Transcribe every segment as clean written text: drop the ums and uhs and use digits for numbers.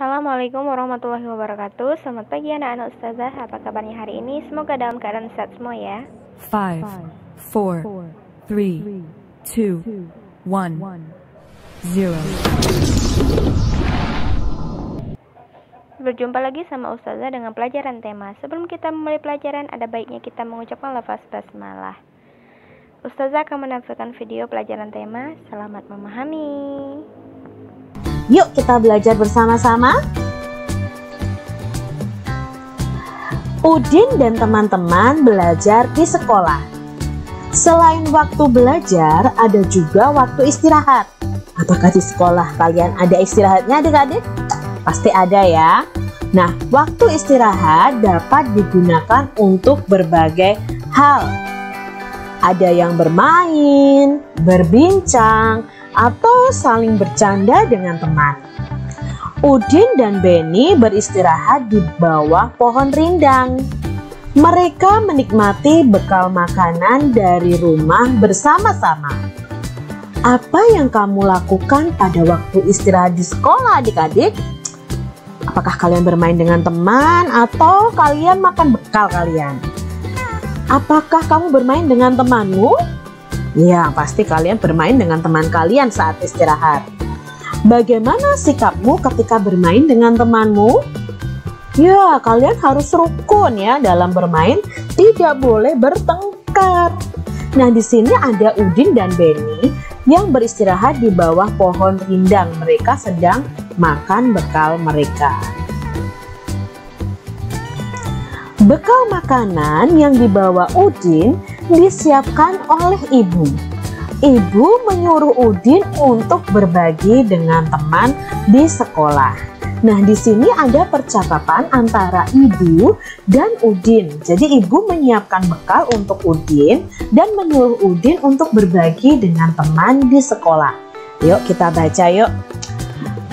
Assalamualaikum warahmatullahi wabarakatuh. Selamat pagi anak-anak ustazah. Apa kabarnya hari ini? Semoga dalam keadaan sehat semua ya. 5, 4, 3, 2, 1, 0. Berjumpa lagi sama ustazah dengan pelajaran tema. Sebelum kita memulai pelajaran, ada baiknya kita mengucapkan lafaz basmalah. Ustazah akan menampilkan video pelajaran tema. Selamat memahami. Yuk kita belajar bersama-sama. Udin dan teman-teman belajar di sekolah. Selain waktu belajar, ada juga waktu istirahat. Apakah di sekolah kalian ada istirahatnya adik-adik? Pasti ada ya. Nah, waktu istirahat dapat digunakan untuk berbagai hal. Ada yang bermain, berbincang, atau saling bercanda dengan teman. Udin dan Beni beristirahat di bawah pohon rindang. Mereka menikmati bekal makanan dari rumah bersama-sama. Apa yang kamu lakukan pada waktu istirahat di sekolah adik-adik? Apakah kalian bermain dengan teman atau kalian makan bekal kalian? Apakah kamu bermain dengan temanmu? Ya, pasti kalian bermain dengan teman kalian saat istirahat. Bagaimana sikapmu ketika bermain dengan temanmu? Ya, kalian harus rukun ya dalam bermain, tidak boleh bertengkar. Nah, di sini ada Udin dan Beni yang beristirahat di bawah pohon rindang. Mereka sedang makan bekal mereka. Bekal makanan yang dibawa Udin disiapkan oleh ibu. Ibu menyuruh Udin untuk berbagi dengan teman di sekolah. Nah, di sini ada percakapan antara ibu dan Udin. Jadi ibu menyiapkan bekal untuk Udin dan menyuruh Udin untuk berbagi dengan teman di sekolah. Yuk kita baca yuk.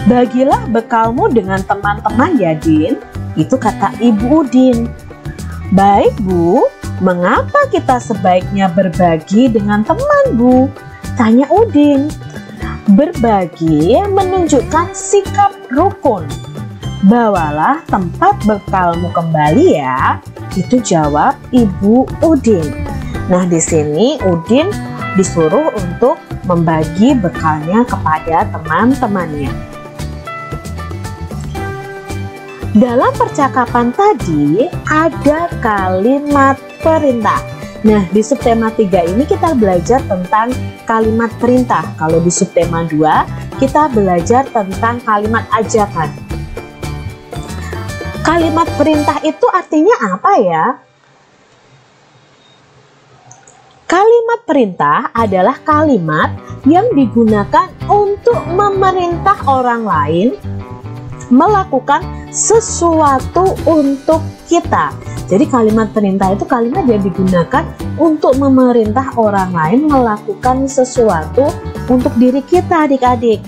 Bagilah bekalmu dengan teman-teman ya Din. Itu kata ibu Udin. Baik Bu, mengapa kita sebaiknya berbagi dengan teman Bu? Tanya Udin. Berbagi menunjukkan sikap rukun. Bawalah tempat bekalmu kembali ya. Itu jawab ibu Udin. Nah, di sini Udin disuruh untuk membagi bekalnya kepada teman-temannya. Dalam percakapan tadi ada kalimat perintah. Nah, di subtema 3 ini kita belajar tentang kalimat perintah. Kalau di subtema 2 kita belajar tentang kalimat ajakan. Kalimat perintah itu artinya apa ya? Kalimat perintah adalah kalimat yang digunakan untuk memerintah orang lain melakukan sesuatu untuk kita. Jadi kalimat perintah itu kalimat yang digunakan untuk memerintah orang lain melakukan sesuatu untuk diri kita adik-adik.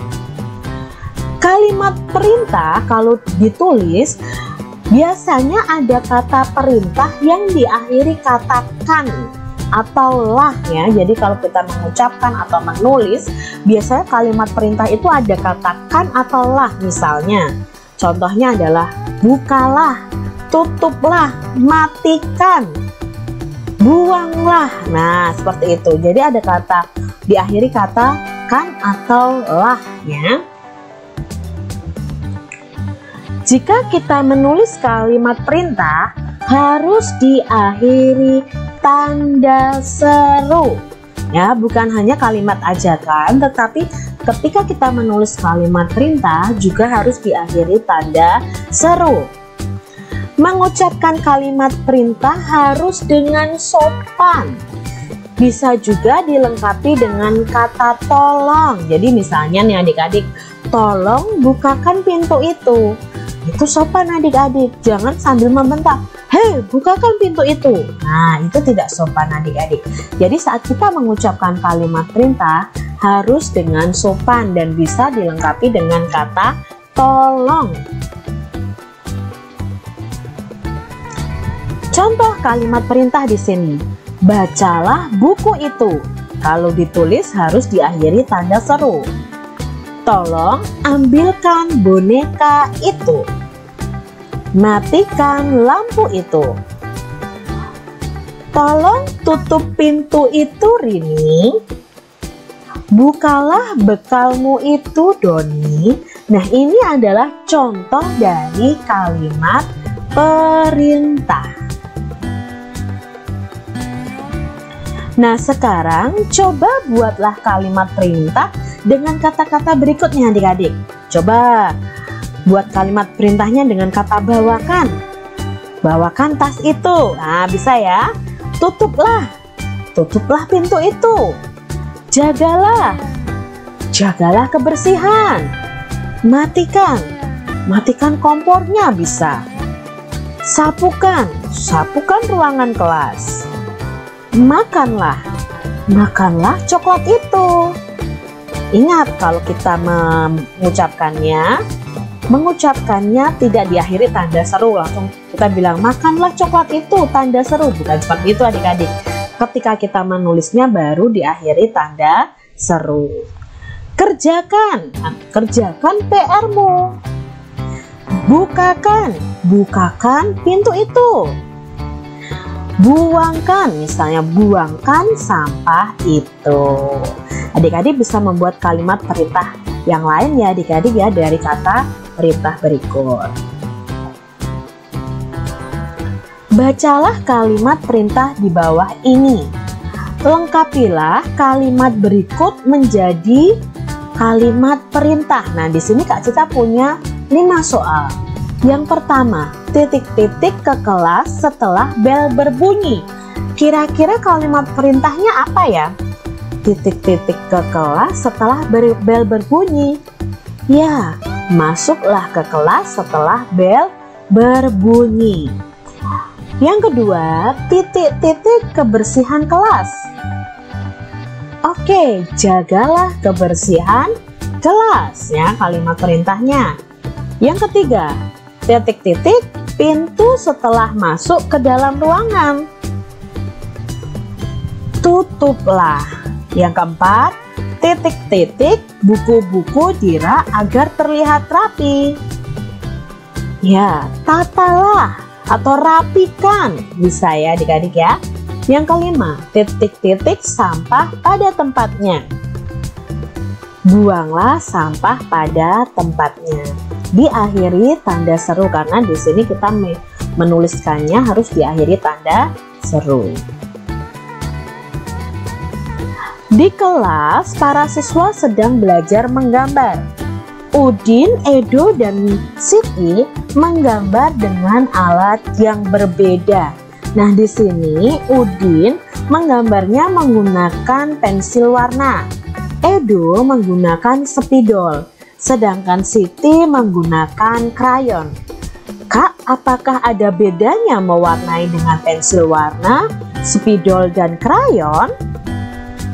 Kalimat perintah kalau ditulis biasanya ada kata perintah yang diakhiri kata kan atau lah ya. Jadi kalau kita mengucapkan atau menulis, biasanya kalimat perintah itu ada kata kan atau lah. Misalnya contohnya adalah bukalah, tutuplah, matikan, buanglah. Nah, seperti itu. Jadi ada kata diakhiri kata kan atau lah ya. Jika kita menulis kalimat perintah harus diakhiri tanda seru. Ya, bukan hanya kalimat ajakan, tetapi ketika kita menulis kalimat perintah juga harus diakhiri tanda seru. Mengucapkan kalimat perintah harus dengan sopan. Bisa juga dilengkapi dengan kata tolong. Jadi misalnya nih adik-adik, tolong bukakan pintu itu. Itu sopan adik-adik, jangan sambil membentak, hei bukakan pintu itu. Nah, itu tidak sopan adik-adik. Jadi saat kita mengucapkan kalimat perintah harus dengan sopan dan bisa dilengkapi dengan kata tolong. Contoh kalimat perintah di sini. Bacalah buku itu. Kalau ditulis harus diakhiri tanda seru. Tolong ambilkan boneka itu. Matikan lampu itu. Tolong tutup pintu itu, Rini. Bukalah bekalmu itu, Doni. Nah, ini adalah contoh dari kalimat perintah. Nah, sekarang coba buatlah kalimat perintah dengan kata-kata berikutnya, adik-adik. Coba buat kalimat perintahnya dengan kata bawakan. Bawakan tas itu. Nah, bisa ya. Tutuplah pintu itu. Jagalah kebersihan. Matikan kompornya bisa. Sapukan ruangan kelas. Makanlah coklat itu. Ingat, kalau kita mengucapkannya tidak diakhiri tanda seru, langsung kita bilang makanlah coklat itu, tanda seru. Bukan seperti itu, adik-adik. Ketika kita menulisnya baru diakhiri tanda seru. Kerjakan PR-mu. Bukakan pintu itu. Buangkan sampah itu. Adik-adik bisa membuat kalimat perintah yang lain ya, adik-adik ya, dari kata perintah berikut. Bacalah kalimat perintah di bawah ini. Lengkapilah kalimat berikut menjadi kalimat perintah. Nah, di sini Kak Cita punya 5 soal. Yang pertama, titik-titik ke kelas setelah bel berbunyi. Kira-kira kalimat perintahnya apa ya? Titik-titik ke kelas setelah bel berbunyi. Ya, masuklah ke kelas setelah bel berbunyi. Yang kedua, titik-titik kebersihan kelas. Oke, jagalah kebersihan kelas ya, kalimat perintahnya. Yang ketiga, titik-titik pintu setelah masuk ke dalam ruangan. Tutuplah. Yang keempat, titik-titik buku-buku dirak agar terlihat rapi. Ya, tatalah atau rapikan, bisa ya adik-adik ya. Yang kelima, titik-titik sampah pada tempatnya. Buanglah sampah pada tempatnya. Diakhiri tanda seru, karena di sini kita menuliskannya harus diakhiri tanda seru. Di kelas, para siswa sedang belajar menggambar. Udin, Edo, dan Siti menggambar dengan alat yang berbeda. Nah, di sini Udin menggambarnya menggunakan pensil warna. Edo menggunakan spidol, sedangkan Siti menggunakan krayon. Kak, apakah ada bedanya mewarnai dengan pensil warna, spidol, dan krayon?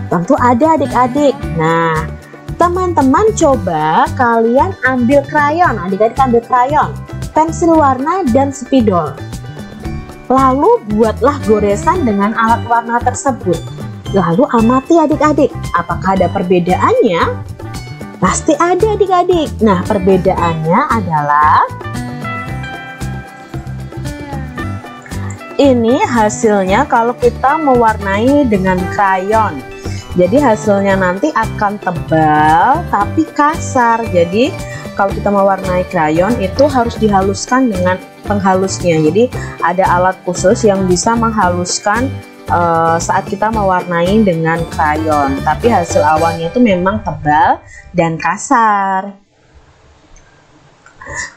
Tentu ada, adik-adik. Nah, teman-teman coba kalian ambil krayon, adik-adik ambil krayon, pensil warna, dan spidol. Lalu buatlah goresan dengan alat warna tersebut. Lalu amati adik-adik, apakah ada perbedaannya? Pasti ada adik-adik. Nah, perbedaannya adalah ini hasilnya kalau kita mewarnai dengan krayon. Jadi hasilnya nanti akan tebal tapi kasar. Jadi kalau kita mewarnai krayon itu harus dihaluskan dengan penghalusnya. Jadi ada alat khusus yang bisa menghaluskan saat kita mewarnai dengan krayon. Tapi hasil awalnya itu memang tebal dan kasar.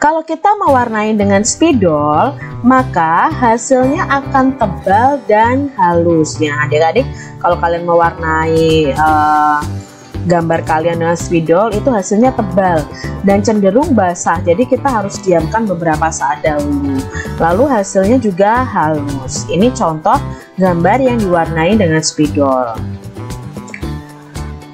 Kalau kita mewarnai dengan spidol, maka hasilnya akan tebal dan halus. Ya, adik-adik, kalau kalian mewarnai gambar kalian dengan spidol, itu hasilnya tebal dan cenderung basah. Jadi kita harus diamkan beberapa saat dahulu. Lalu hasilnya juga halus. Ini contoh gambar yang diwarnai dengan spidol.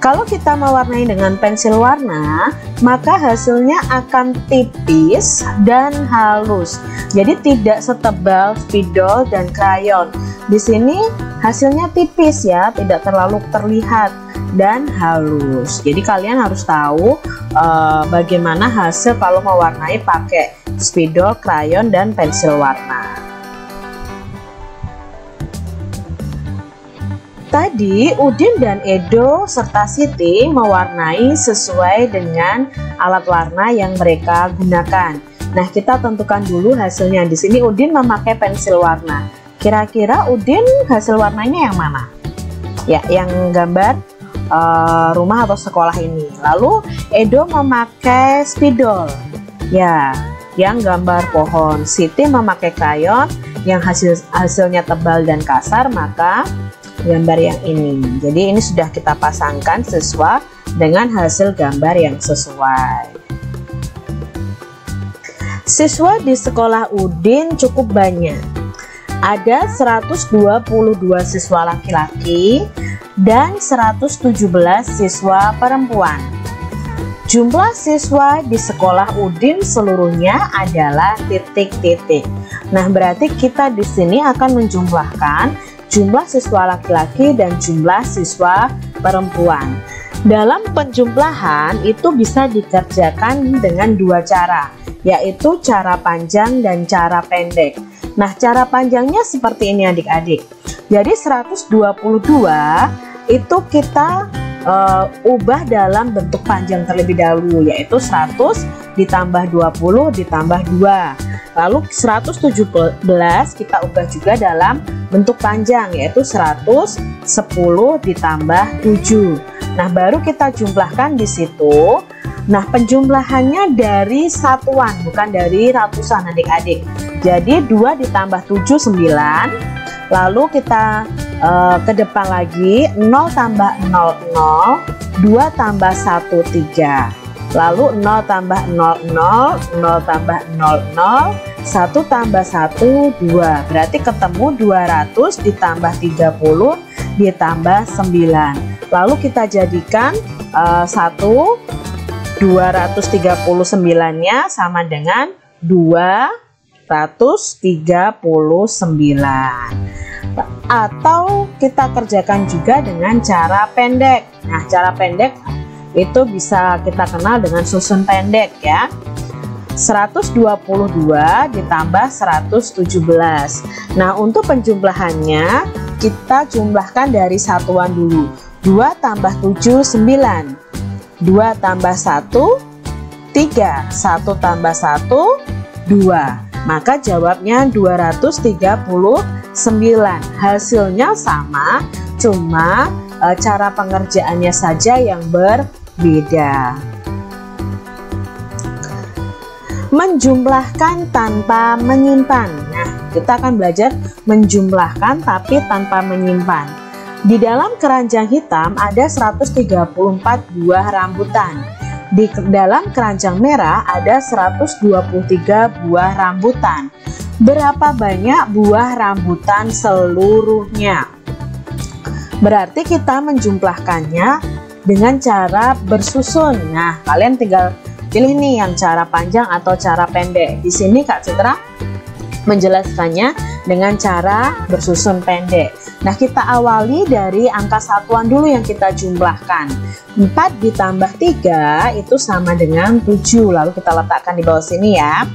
Kalau kita mewarnai dengan pensil warna, maka hasilnya akan tipis dan halus. Jadi tidak setebal spidol dan krayon. Di sini hasilnya tipis ya, tidak terlalu terlihat. dan halus. Jadi kalian harus tahu bagaimana hasil kalau mewarnai pakai spidol, krayon, dan pensil warna. Tadi Udin dan Edo serta Siti mewarnai sesuai dengan alat warna yang mereka gunakan. Nah, kita tentukan dulu hasilnya. Di sini Udin memakai pensil warna. Kira-kira Udin hasil warnanya yang mana? Ya, yang gambar rumah atau sekolah ini. Lalu Edo memakai spidol. Ya, yang gambar pohon. Siti memakai krayon yang hasilnya tebal dan kasar, maka gambar yang ini. Jadi ini sudah kita pasangkan sesuai dengan hasil gambar yang sesuai. Siswa di sekolah Udin cukup banyak. Ada 122 siswa laki-laki dan 117 siswa perempuan. Jumlah siswa di sekolah Udin seluruhnya adalah titik-titik. Nah, berarti kita di sini akan menjumlahkan jumlah siswa laki-laki dan jumlah siswa perempuan. Dalam penjumlahan itu bisa dikerjakan dengan dua cara, yaitu cara panjang dan cara pendek. Nah, cara panjangnya seperti ini adik-adik. Jadi 122 itu kita ubah dalam bentuk panjang terlebih dahulu, yaitu 100 ditambah 20 ditambah 2. Lalu 117 kita ubah juga dalam bentuk panjang, yaitu 110 ditambah 7. Nah, baru kita jumlahkan di situ. Nah, penjumlahannya dari satuan, bukan dari ratusan adik-adik. Jadi 2 ditambah 7 9. Lalu kita ke depan lagi, 0 tambah 0 0, 2 tambah 1 3. Lalu 0 tambah 0 0, 0 tambah 0 0, 1 tambah 1 2. Berarti ketemu 200 ditambah 30 ditambah 9. Lalu kita jadikan 239-nya sama dengan 239. Atau kita kerjakan juga dengan cara pendek. Nah, cara pendek itu bisa kita kenal dengan susun pendek ya. 122 ditambah 117. Nah, untuk penjumlahannya kita jumlahkan dari satuan dulu. 2 tambah 7 9. 2 tambah 1 3. 1 tambah 1 2. Maka jawabnya 239. Hasilnya sama, cuma cara pengerjaannya saja yang berbeda. Menjumlahkan tanpa menyimpan. Nah, kita akan belajar menjumlahkan tapi tanpa menyimpan. Di dalam keranjang hitam ada 134 buah rambutan. Di dalam keranjang merah ada 123 buah rambutan. Berapa banyak buah rambutan seluruhnya? Berarti kita menjumlahkannya dengan cara bersusun. Nah, kalian tinggal pilih nih yang cara panjang atau cara pendek. Di sini Kak Citra menjelaskannya dengan cara bersusun pendek. Nah, kita awali dari angka satuan dulu yang kita jumlahkan. 4 ditambah 3 itu sama dengan 7. Lalu kita letakkan di bawah sini ya.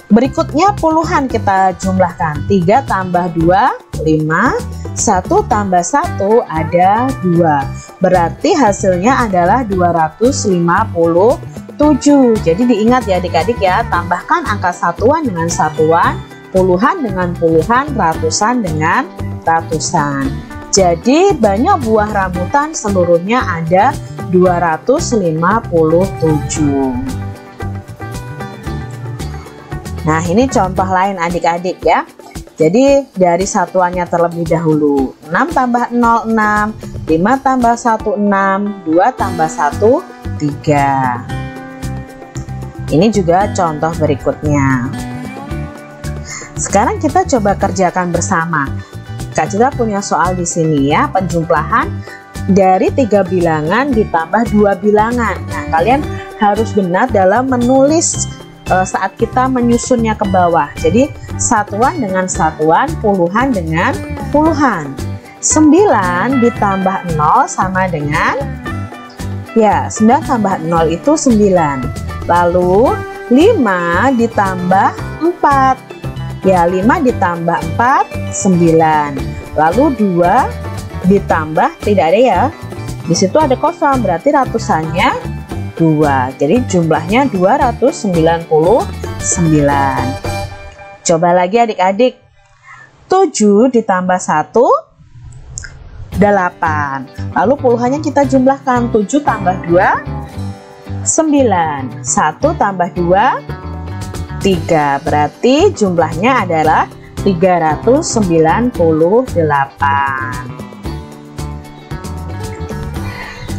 Berikutnya puluhan kita jumlahkan. 3 tambah 2 5. 1 tambah 1 ada 2. Berarti hasilnya adalah 257. Jadi diingat ya adik-adik ya, tambahkan angka satuan dengan satuan, puluhan dengan puluhan, ratusan dengan ratusan. Jadi banyak buah rambutan seluruhnya ada 257. Nah, ini contoh lain adik-adik ya. Jadi dari satuannya terlebih dahulu. 6 tambah 0 6, 5 tambah 1 6, 2 tambah 1 3. Ini juga contoh berikutnya. Sekarang kita coba kerjakan bersama. Kak Citra punya soal di sini ya, penjumlahan dari 3 bilangan ditambah 2 bilangan. Nah, kalian harus benar dalam menulis saat kita menyusunnya ke bawah. Jadi satuan dengan satuan, puluhan dengan puluhan. 9 ditambah 0 sama dengan, ya 9 tambah 0 itu 9. Lalu 5 ditambah 4, ya 5 ditambah 4 9. Lalu 2 ditambah, tidak ada ya, di situ ada kosong, berarti ratusannya 2. Jadi jumlahnya 299. Coba lagi adik-adik. 7 ditambah 1 8. Lalu puluhannya kita jumlahkan. 7 tambah 2 9. 1 tambah 2 3. Berarti jumlahnya adalah 398.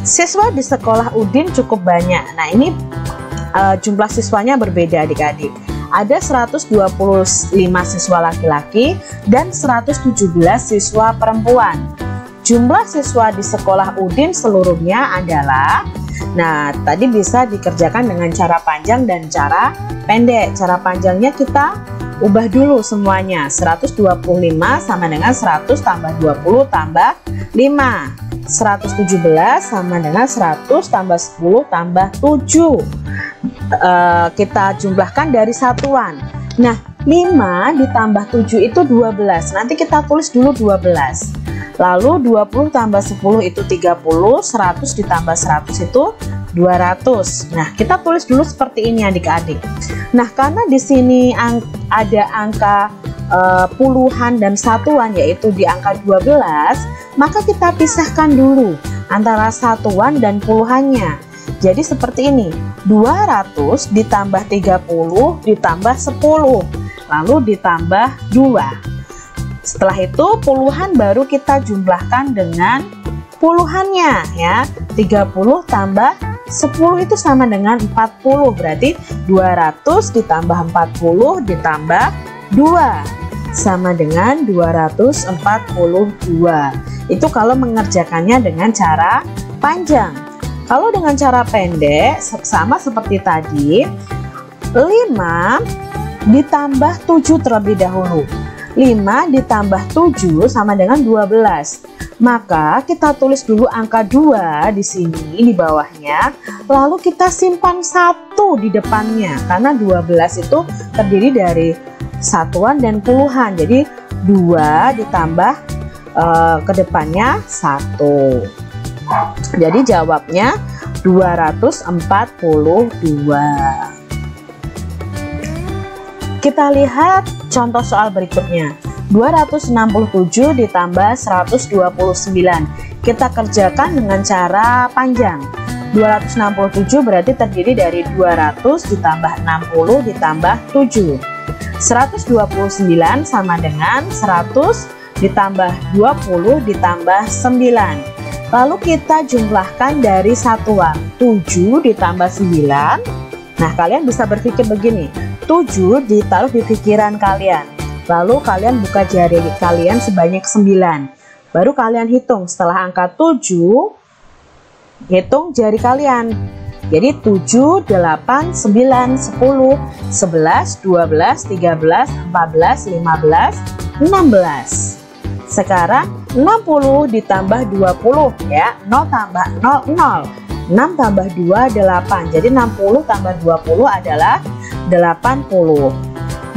Siswa di sekolah Udin cukup banyak. Nah, ini jumlah siswanya berbeda adik-adik. Ada 125 siswa laki-laki dan 117 siswa perempuan. Jumlah siswa di sekolah Udin seluruhnya adalah, nah tadi bisa dikerjakan dengan cara panjang dan cara pendek. Cara panjangnya kita ubah dulu semuanya. 125 sama dengan 100 tambah 20 tambah 5. 117 sama dengan 100 tambah 10 tambah 7. Kita jumlahkan dari satuan. Nah, 5 ditambah 7 itu 12. Nanti kita tulis dulu 12. Lalu 20 tambah 10 itu 30. 100 ditambah 100 itu 200. Nah, kita tulis dulu seperti ini adik-adik. Nah, karena di sini ada angka puluhan dan satuan, yaitu di angka 12, maka kita pisahkan dulu antara satuan dan puluhannya. Jadi seperti ini, 200 ditambah 30 ditambah 10, lalu ditambah 2. Setelah itu puluhan baru kita jumlahkan dengan puluhannya, ya. 30 tambah 10 itu sama dengan 40, berarti 200 ditambah 40 ditambah 2 sama dengan 242. Itu kalau mengerjakannya dengan cara panjang. Kalau dengan cara pendek, sama seperti tadi, 5 ditambah 7 terlebih dahulu. 5 ditambah 7 sama dengan 12. Maka kita tulis dulu angka 2 di sini di bawahnya, lalu kita simpan 1 di depannya, karena 12 itu terdiri dari satuan dan puluhan. Jadi 2 ditambah ke depannya 1. Jadi jawabnya 242. Kita lihat contoh soal berikutnya. 267 ditambah 129. Kita kerjakan dengan cara panjang. 267 berarti terdiri dari 200 ditambah 60 ditambah 7. 129 sama dengan 100 ditambah 20 ditambah 9. Lalu kita jumlahkan dari satuan. 7 ditambah 9. Nah, kalian bisa berpikir begini. 7 ditaruh di pikiran kalian. Lalu kalian buka jari kalian sebanyak 9. Baru kalian hitung setelah angka 7, hitung jari kalian. Jadi 7, 8, 9, 10, 11, 12, 13, 14, 15, 16. Sekarang 60 ditambah 20, ya. 0 tambah 0, 0. 6 tambah 2, 8. Jadi 60 tambah 20 adalah 80.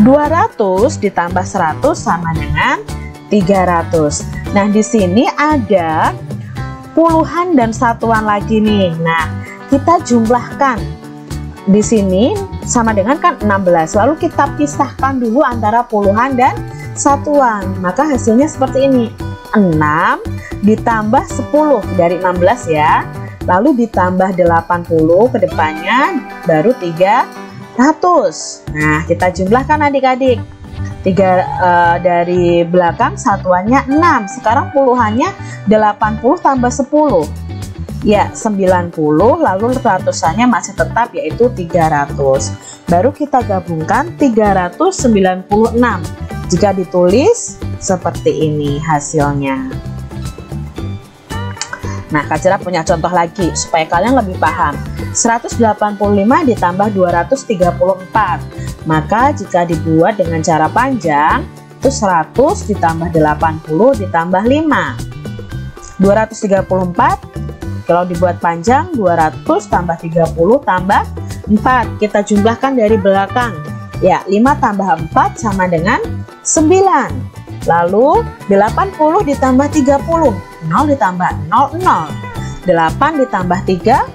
200 ditambah 100 sama dengan 300. Nah, di sini ada puluhan dan satuan lagi nih. Nah, kita jumlahkan. Di sini sama dengan kan 16. Lalu kita pisahkan dulu antara puluhan dan satuan. Maka hasilnya seperti ini. 6 ditambah 10 dari 16 ya. Lalu ditambah 80 ke depannya baru 300. Nah, kita jumlahkan adik-adik. Dari belakang satuannya 6. Sekarang puluhannya 80 tambah 10. Ya, 90. Lalu ratusannya masih tetap yaitu 300. Baru kita gabungkan 396. Jika ditulis seperti ini hasilnya. Nah, Kak Cira punya contoh lagi supaya kalian lebih paham. 185 ditambah 234. Maka jika dibuat dengan cara panjang, itu 100 ditambah 80 ditambah 5. 234. Kalau dibuat panjang, 200 tambah 30 tambah 4. Kita jumlahkan dari belakang. Ya, 5 tambah 4 sama dengan 9. Lalu 80 ditambah 30. 0 ditambah 0, 0. 8 ditambah 3,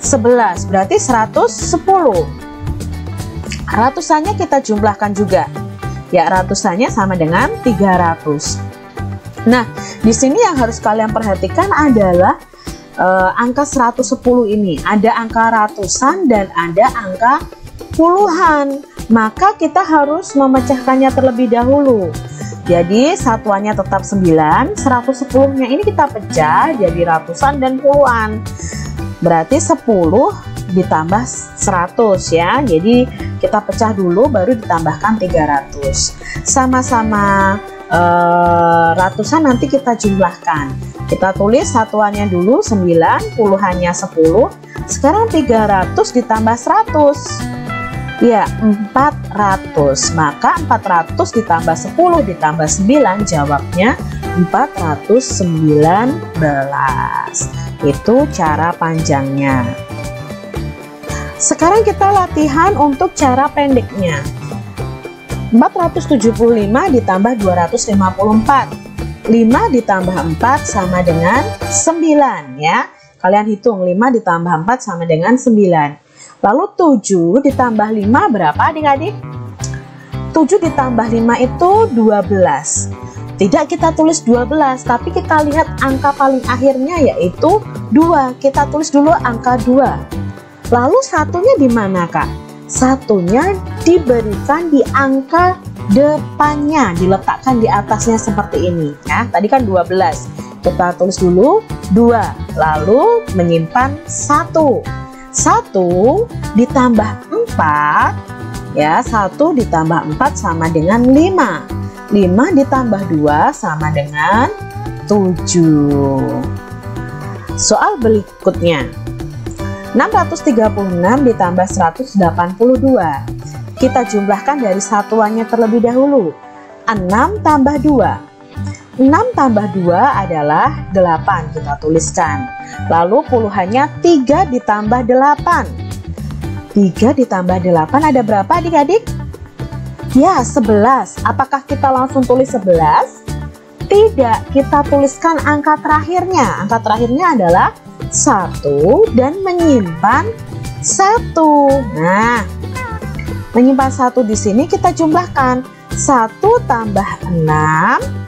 11. Berarti 110. Ratusannya kita jumlahkan juga. Ya, ratusannya sama dengan 300. Nah, di sini yang harus kalian perhatikan adalah angka 110 ini. Ada angka ratusan dan ada angka puluhan. Maka kita harus memecahkannya terlebih dahulu. Jadi satuannya tetap 9, 110-nya ini kita pecah jadi ratusan dan puluhan. Berarti 10 ditambah 100 ya. Jadi kita pecah dulu baru ditambahkan 300. Sama-sama ratusan nanti kita jumlahkan. Kita tulis satuannya dulu 9, puluhannya 10. Sekarang 300 ditambah 100. Ya, 400. Maka 400 ditambah 10 ditambah 9, jawabnya 419. Itu cara panjangnya. Sekarang kita latihan untuk cara pendeknya. 475 ditambah 254. 5 ditambah 4 sama dengan 9 ya. Kalian hitung 5 ditambah 4 sama dengan 9. Lalu 7 ditambah 5 berapa adik-adik? 7 ditambah 5 itu 12. Tidak kita tulis 12, tapi kita lihat angka paling akhirnya yaitu 2. Kita tulis dulu angka 2. Lalu satunya di mana, Kak? Satunya diberikan di angka depannya, diletakkan di atasnya seperti ini ya. Tadi kan 12. Kita tulis dulu 2, lalu menyimpan 1. 1 ditambah 4 ya, 1 ditambah 4 sama dengan 5. 5 ditambah 2 sama dengan 7. Soal berikutnya, 636 ditambah 182. Kita jumlahkan dari satuannya terlebih dahulu. 6 tambah 2. 6 tambah 2 adalah 8, kita tuliskan. Lalu puluhannya 3 ditambah 8. 3 ditambah 8 ada berapa adik-adik? Ya, 11. Apakah kita langsung tulis 11? Tidak, kita tuliskan angka terakhirnya. Angka terakhirnya adalah 1 dan menyimpan 1. Nah, menyimpan 1 di sini kita jumlahkan. 1 tambah 6.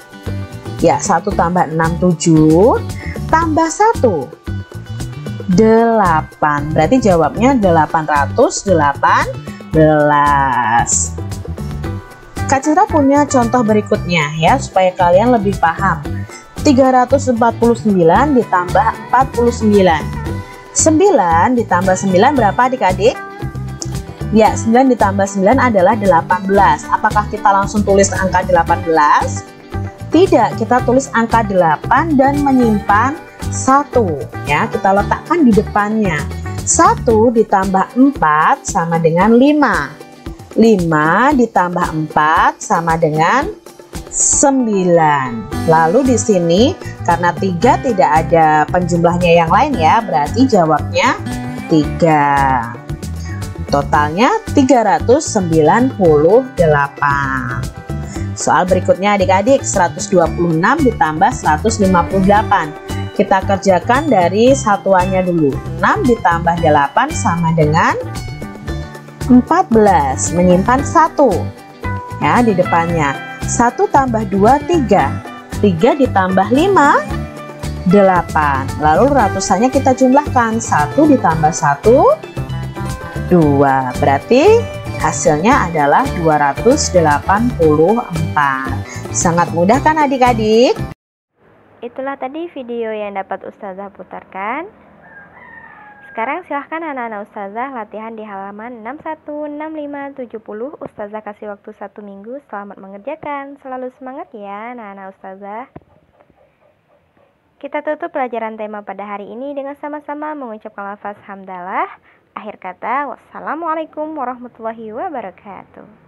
Ya, 1 tambah 6, 7. Tambah 1, 8. Berarti jawabnya 818. Kak Citra punya contoh berikutnya ya, supaya kalian lebih paham. 349 ditambah 49. 9 ditambah 9 berapa adik-adik? Ya, 9 ditambah 9 adalah 18. Apakah kita langsung tulis angka 18? Tidak, kita tulis angka 8 dan menyimpan 1 ya, kita letakkan di depannya. 1 ditambah 4 sama dengan 5. 5 ditambah 4 sama dengan 9. Lalu di sini karena 3 tidak ada penjumlahnya yang lain ya, berarti jawabnya 3. Totalnya 398. Soal berikutnya adik-adik, 126 ditambah 158. Kita kerjakan dari satuannya dulu. 6 ditambah 8 sama dengan 14. Menyimpan 1 ya di depannya. 1 tambah 2, 3. 3 ditambah 5, 8. Lalu ratusannya kita jumlahkan. 1 ditambah 1, 2. Berarti hasilnya adalah 284. Sangat mudah kan adik-adik? Itulah tadi video yang dapat Ustazah putarkan. Sekarang silahkan anak-anak Ustazah latihan di halaman 61, 65, 70. Ustazah kasih waktu 1 minggu. Selamat mengerjakan. Selalu semangat ya anak-anak Ustazah. Kita tutup pelajaran tema pada hari ini dengan sama-sama mengucapkan lafaz hamdalah. Akhir kata, wassalamualaikum warahmatullahi wabarakatuh.